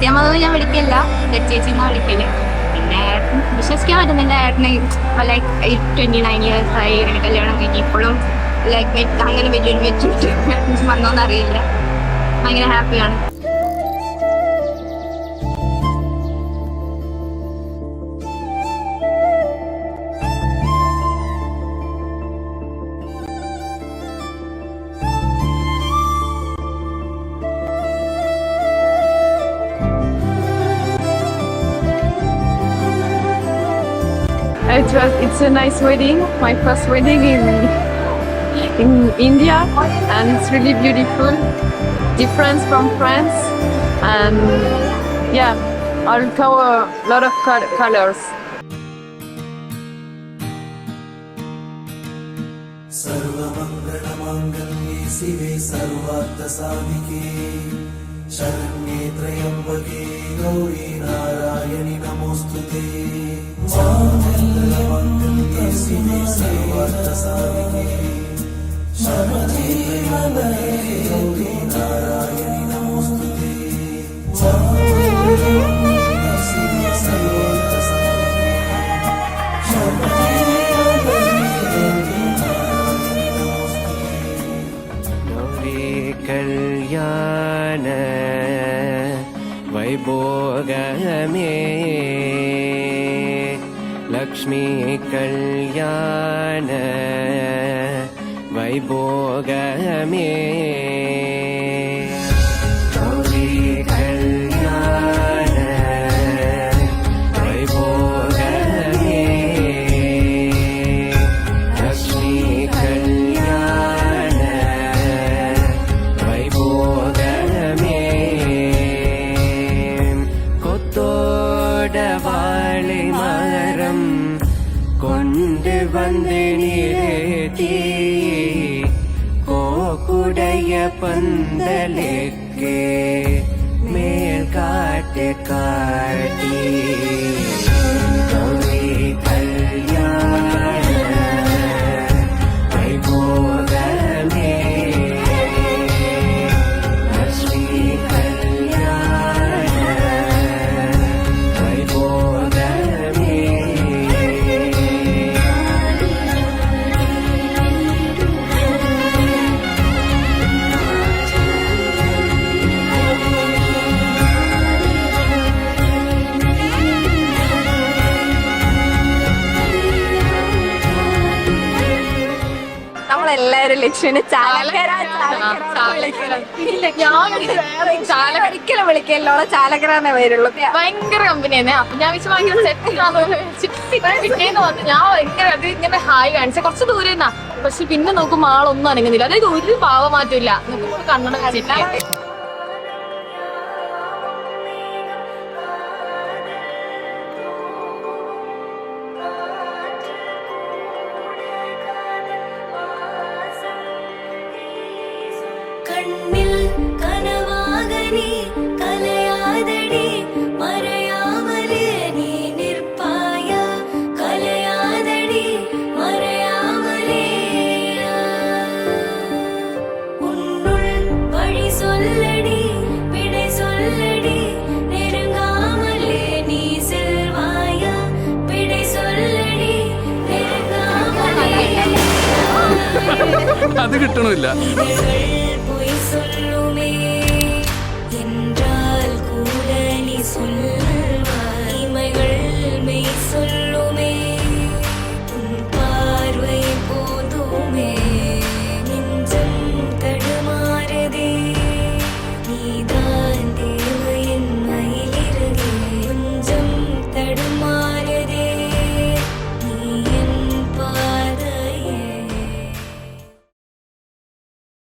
സത്യമതൊന്നും ഞാൻ വിളിക്കില്ല, ചേച്ചിന്നാ വിളിക്കല്. പിന്നെ വിശ്വസിക്കാൻ പറ്റുന്നില്ല, ഏട്ടന് ലൈക്ക് 29 years ആയി കല്യാണം കഴിഞ്ഞ് ഇപ്പോഴും ലൈക്ക് അങ്ങനെ വലിയൊരു വെച്ചിട്ട് വന്നോന്ന് അറിയില്ല. ഭയങ്കര ഹാപ്പിയാണ്. It's a nice wedding, my first wedding in India, and it's really beautiful, different from France, and yeah, I'll cover a lot of colors. सर्वमङ्गलमाङ्गल्ये शिवे सर्वार्थसाधिके शरण्ये त्र्यम्बके गौरी नारायणि नमोऽस्तुते सर्वमङ्गलमाङ्गल्ये शिवे सर्वार्थसाधिके शरण्ये त्र्यम्बके गौरी नारायणि नमोऽस्तुते सर्वमङ्गलमाङ्गल्ये शिवे सर्वार्थसाधिके शरण्ये कल्याण वैभोगमे लक्ष्मी कल्याण वैभोगमे गौरी कल्याण वैभोगमे लक्ष्मी कल्याण वैभोगमे கொத்தோடவாழை மரம் கொண்டு வந்து நிறுத்தி கோக்குடைய பந்தலுக்கு மேல் காட்டு காட்டி கௌரி கல்யாண வைபோகமே லக்ஷ்மி கல்யாண வைபோகமே നമ്മളെല്ലാരും ലക്ഷ്മിനെ ചാലക്കര ഒരിക്കലും വിളിക്കല്ലോ, ചാലക്കരാന്നേ വരുള്ളൂ. ഭയങ്കര കമ്പനിയാണ്. അപ്പൊ ഞാൻ ഭയങ്കര സെറ്റാന്ന് വന്ന് ഞാൻ ഭയങ്കര അത് ഇങ്ങനെ ഹായ് കാണിച്ച കുറച്ച് ദൂരെ നിന്നാ, പക്ഷെ പിന്നെ നോക്കുമ്പോൾ ആളൊന്നും അനങ്ങുന്നില്ല. അതായത് ഒരു ഭാവമാറ്റമില്ല. നോക്കുമ്പോൾ കണ്ണട കാണിച്ചിട്ട് കണ്ണിൽ കനവാകനി കലയാതടി മറയാമലേ നീ നിർപ്പായ കലയാതടി മറയാമലേ ഇത് കിട്ടണമില്ല. இதழ்கள் பொய் சொல்லுமே என்றால் கூட நீ சொல்வாய் இமைகள் மெய் சொல்லுமே உன் பார்வை போதுமே நெஞ்சம் தடுமாறுதே நீதான்